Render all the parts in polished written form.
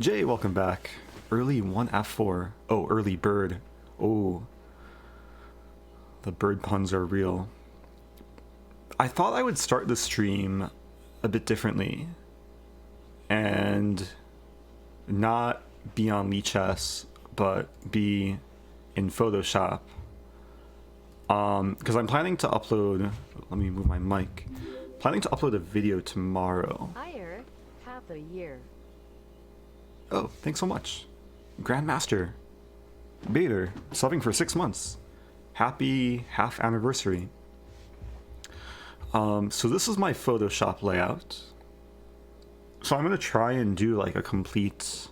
Jay, welcome back. Early 1F4. Oh, early bird. Oh, the bird puns are real. I thought I would start the stream a bit differently and not be on Lichess, but be in Photoshop. Because I'm planning to upload, let me move my mic, planning to upload a video tomorrow. Hi, Eric. Half a year. Oh, thanks so much. Grandmaster. Bader, subbing for 6 months. Happy half anniversary. So this is my Photoshop layout. So I'm going to try and do like a complete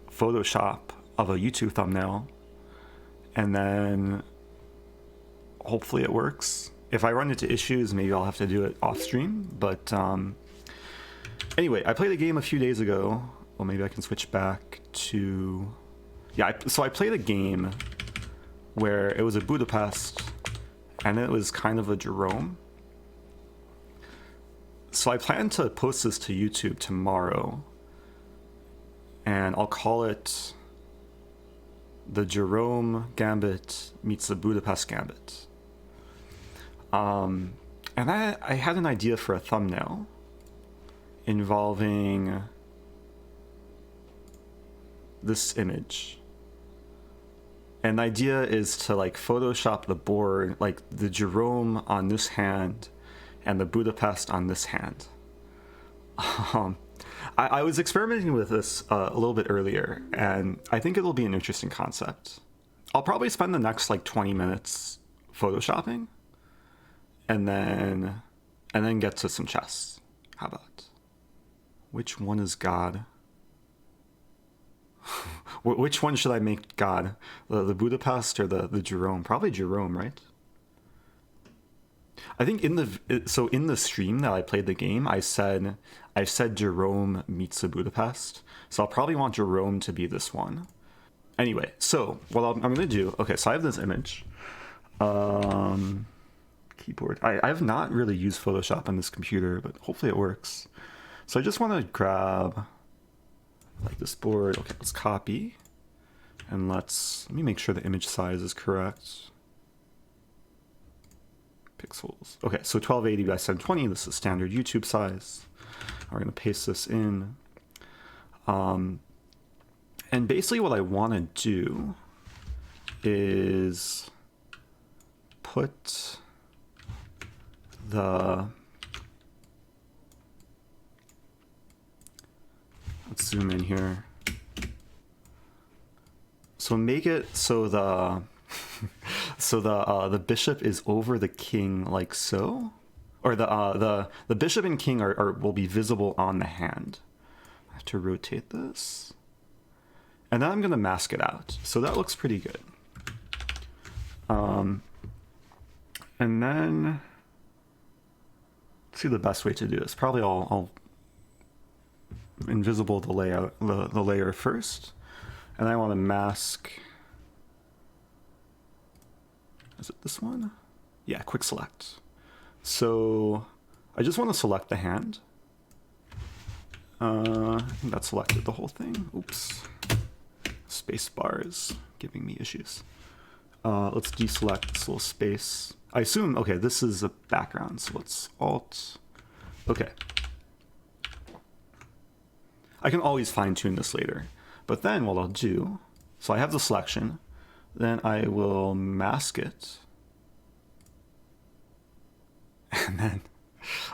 Photoshop of a YouTube thumbnail. And then hopefully it works. If I run into issues, maybe I'll have to do it off stream. But anyway, I played a game a few days ago. Well, maybe I can switch back to... Yeah, so I played a game where it was a Budapest and it was kind of a Jerome. So I plan to post this to YouTube tomorrow, and I'll call it the Jerome Gambit meets the Budapest Gambit. And I had an idea for a thumbnail involving this image. And the idea is to like Photoshop the board, like the Jerome on this hand and the Budapest on this hand. I was experimenting with this a little bit earlier, and I think it'll be an interesting concept. I'll probably spend the next like 20 minutes photoshopping and then get to some chess. How about? Which one is God? Which one should I make God? The Budapest or the Jerome? Probably Jerome, right? I think in the stream that I played the game, I said Jerome meets the Budapest. So I'll probably want Jerome to be this one. Anyway, so what I'm going to do... Okay, so I have this image. Keyboard. I have not really used Photoshop on this computer, but hopefully it works. So I just want to grab... like this board. Okay, let's copy, and let me make sure the image size is correct. Pixels. Okay, so 1280 by 720. This is standard YouTube size. We're gonna paste this in. And basically, what I want to do is put the... Let's zoom in here. So make it so the the bishop is over the king, like so, or the bishop and king will be visible on the hand. I have to rotate this, and then I'm gonna mask it out. So that looks pretty good. And then let's see the best way to do this. Probably I'll invisible the layout, the layer first, and I want to mask. Is it this one? Yeah, quick select. So I just want to select the hand. I think that selected the whole thing. Oops. Space bar is giving me issues. Let's deselect this little space. I assume, okay, this is a background, so let's Alt. Okay. I can always fine-tune this later. But then what I'll do, so I have the selection, then I will mask it. And then,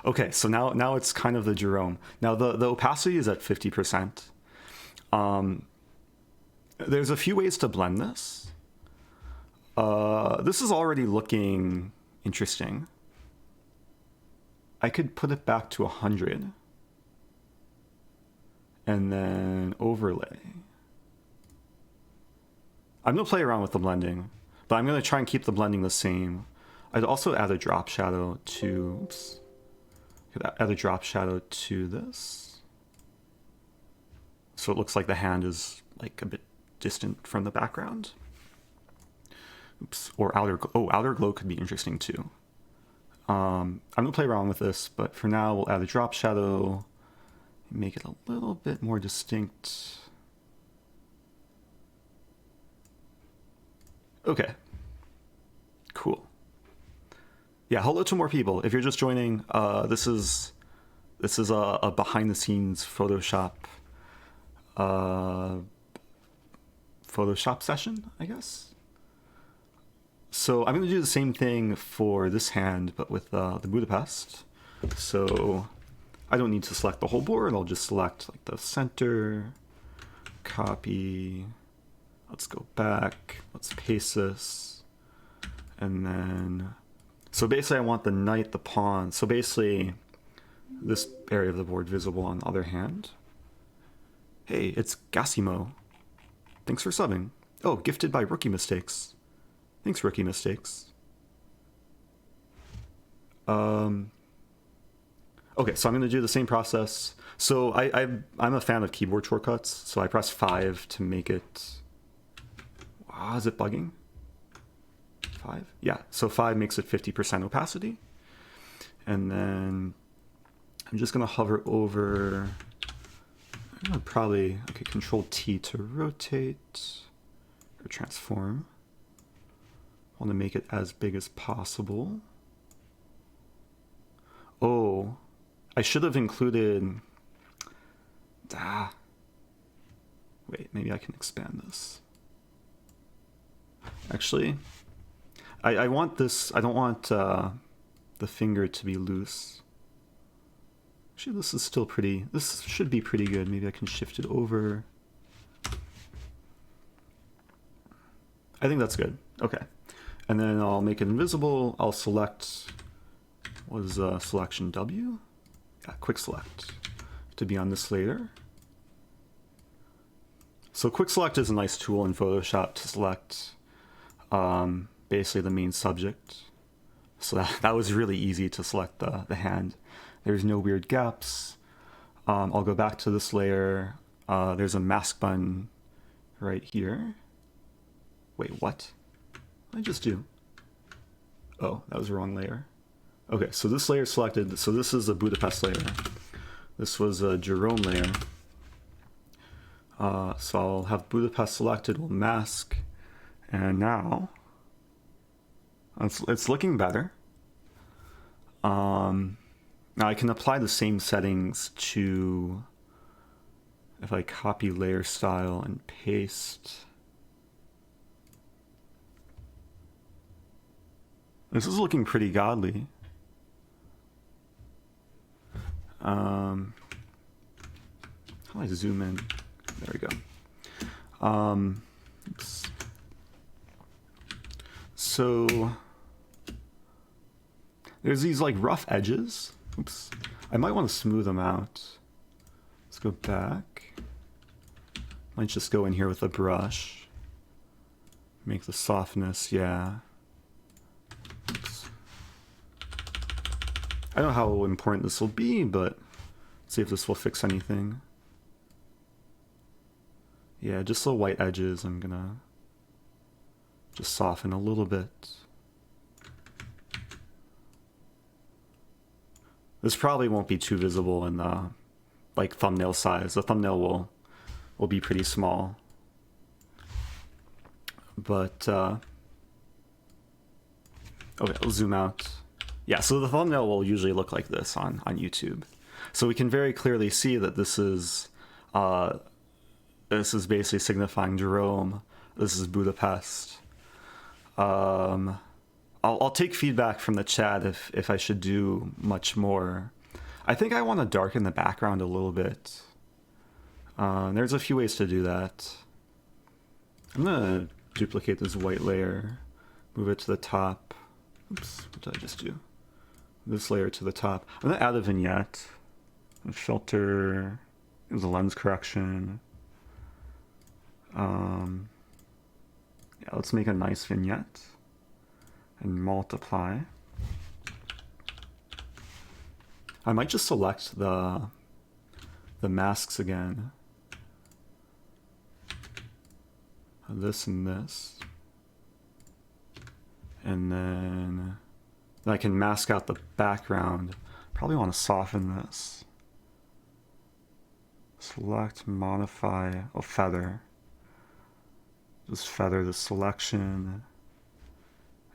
okay, so now it's kind of the Jerome. Now the opacity is at 50%. There's a few ways to blend this. This is already looking interesting. I could put it back to 100. And then overlay. I'm going to play around with the blending, but I'm going to try and keep the blending the same. I'd also add a drop shadow to... Oops. Could add a drop shadow to this. So it looks like the hand is like a bit distant from the background. Oops. Or outer glow. Oh, outer glow could be interesting too. I'm going to play around with this, but for now we'll add a drop shadow. Make it a little bit more distinct. Okay. Cool. Yeah, hello to more people. If you're just joining, this is a behind the scenes Photoshop session, I guess. So I'm going to do the same thing for this hand, but with the Budapest. So I don't need to select the whole board. I'll just select like the center, copy. Let's go back. Let's paste this. And then, so basically I want the knight, the pawn. So basically this area of the board visible on the other hand. Hey, it's Gassimo. Thanks for subbing. Oh, gifted by Rookie Mistakes. Thanks, Rookie Mistakes. Okay, so I'm going to do the same process. So I'm a fan of keyboard shortcuts, so I press 5 to make it... Wow, is it bugging? 5? Yeah, so 5 makes it 50% opacity. And then I'm just going to hover over... I'm going to probably... Okay, Control T to rotate or transform. I want to make it as big as possible. Oh, I should have included... Wait, maybe I can expand this. Actually, I want this... I don't want the finger to be loose. Actually, this is still pretty... This should be pretty good. Maybe I can shift it over. I think that's good. Okay. And then I'll make it invisible. I'll select... Was selection W? Yeah, quick select to be on this layer. So quick select is a nice tool in Photoshop to select basically the main subject. So that was really easy to select the hand. There's no weird gaps. I'll go back to this layer. There's a mask button right here. Wait, what? What did I just do? Oh, that was the wrong layer. Okay, so this layer is selected. So this is a Budapest layer. This was a Jerome layer. So I'll have Budapest selected, we'll mask, and now it's looking better. Now I can apply the same settings to, if I copy layer style and paste. This is looking pretty godly. How do I zoom in? There we go. Oops. So there's these like rough edges. Oops. I might want to smooth them out. Let's go back. Might just go in here with a brush. Make the softness, yeah. Oops. I don't know how important this will be, but let's see if this will fix anything. Yeah, just the white edges I'm gonna just soften a little bit. This probably won't be too visible in the like thumbnail size. The thumbnail will be pretty small. But okay, I'll zoom out. Yeah, so the thumbnail will usually look like this on YouTube. So we can very clearly see that this is basically signifying Jerome. This is Budapest. I'll take feedback from the chat if I should do much more. I think I want to darken the background a little bit. There's a few ways to do that. I'm gonna duplicate this white layer, move it to the top. Oops, what did I just do? This layer to the top. I'm gonna add a vignette, a filter, there's a lens correction. Yeah, let's make a nice vignette and multiply. I might just select the masks again. This and this. And then I can mask out the background. Probably want to soften this. Select, modify, feather. Just feather the selection.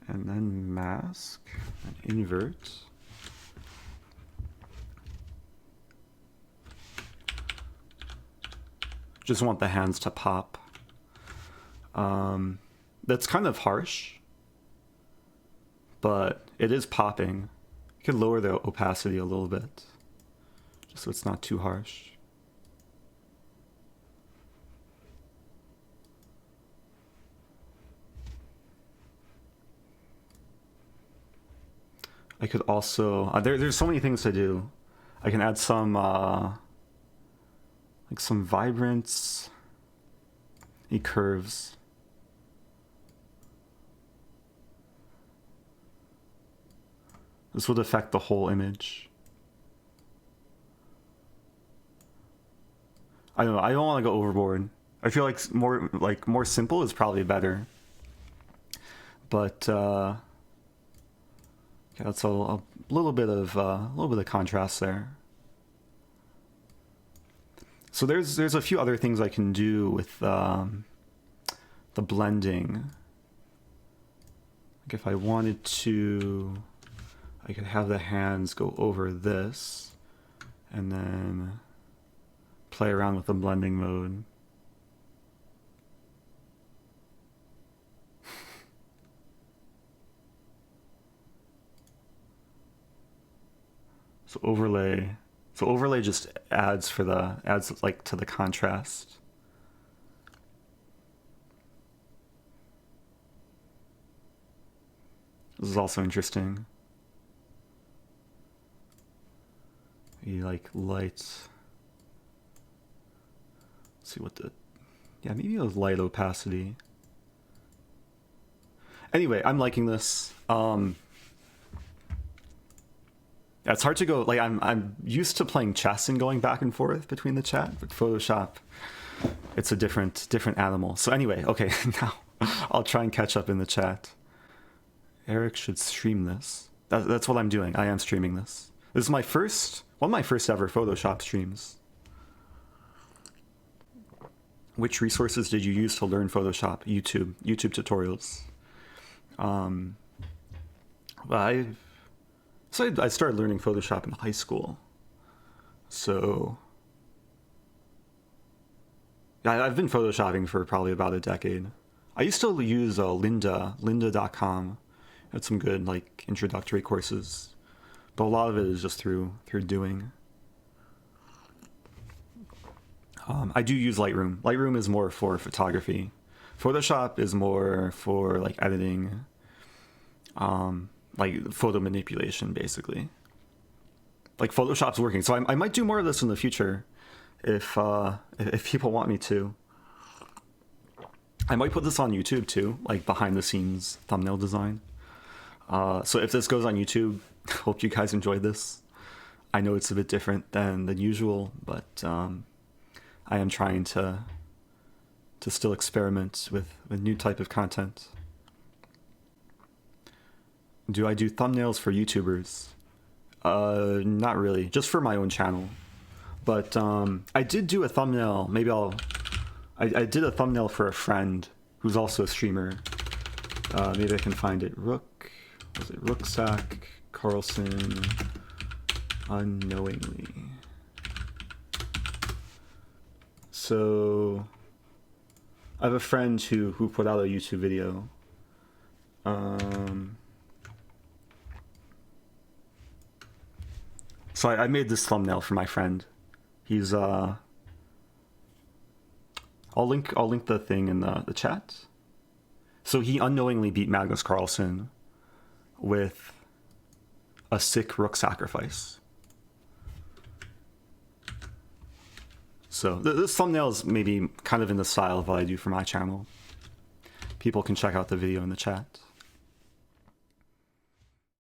And then mask and invert. Just want the hands to pop. That's kind of harsh, but it is popping. You can lower the opacity a little bit, just so it's not too harsh. I could also, there's so many things to do. I can add some, like some vibrance, any curves. This would affect the whole image. I don't know, I don't want to go overboard. I feel like more simple is probably better. But yeah, that's a little bit of contrast there. So there's a few other things I can do with the blending. Like if I wanted to, I could have the hands go over this and then play around with the blending mode. So overlay just adds like to the contrast. This is also interesting. You like lights. Let's see what maybe a light opacity. Anyway, I'm liking this. It's hard to go, like I'm used to playing chess and going back and forth between the chat, but Photoshop, it's a different animal. So anyway, okay, now I'll try and catch up in the chat. Eric should stream this. That's what I'm doing. I am streaming this. This is one of my first ever Photoshop streams. Which resources did you use to learn Photoshop? YouTube tutorials. I started learning Photoshop in high school. So yeah, I've been Photoshopping for probably about a decade. I used to use lynda.com. Had some good like introductory courses, but a lot of it is just through doing. I do use Lightroom. Lightroom is more for photography. Photoshop is more for like editing, like photo manipulation, basically. Like Photoshop's working, so I might do more of this in the future, if people want me to. I might put this on YouTube too, like behind the scenes thumbnail design. So if this goes on YouTube, hope you guys enjoyed this. I know it's a bit different than usual, but I am trying to still experiment with a new type of content. Do I do thumbnails for YouTubers? Not really, just for my own channel. But I did do a thumbnail. I did a thumbnail for a friend who's also a streamer. Maybe I can find it. Rucksack Carlson unknowingly. So I have a friend who put out a YouTube video. So I made this thumbnail for my friend. He's I'll link the thing in the chat. So he unknowingly beat Magnus Carlsen with a sick rook sacrifice. So this thumbnail is maybe kind of in the style of what I do for my channel. People can check out the video in the chat.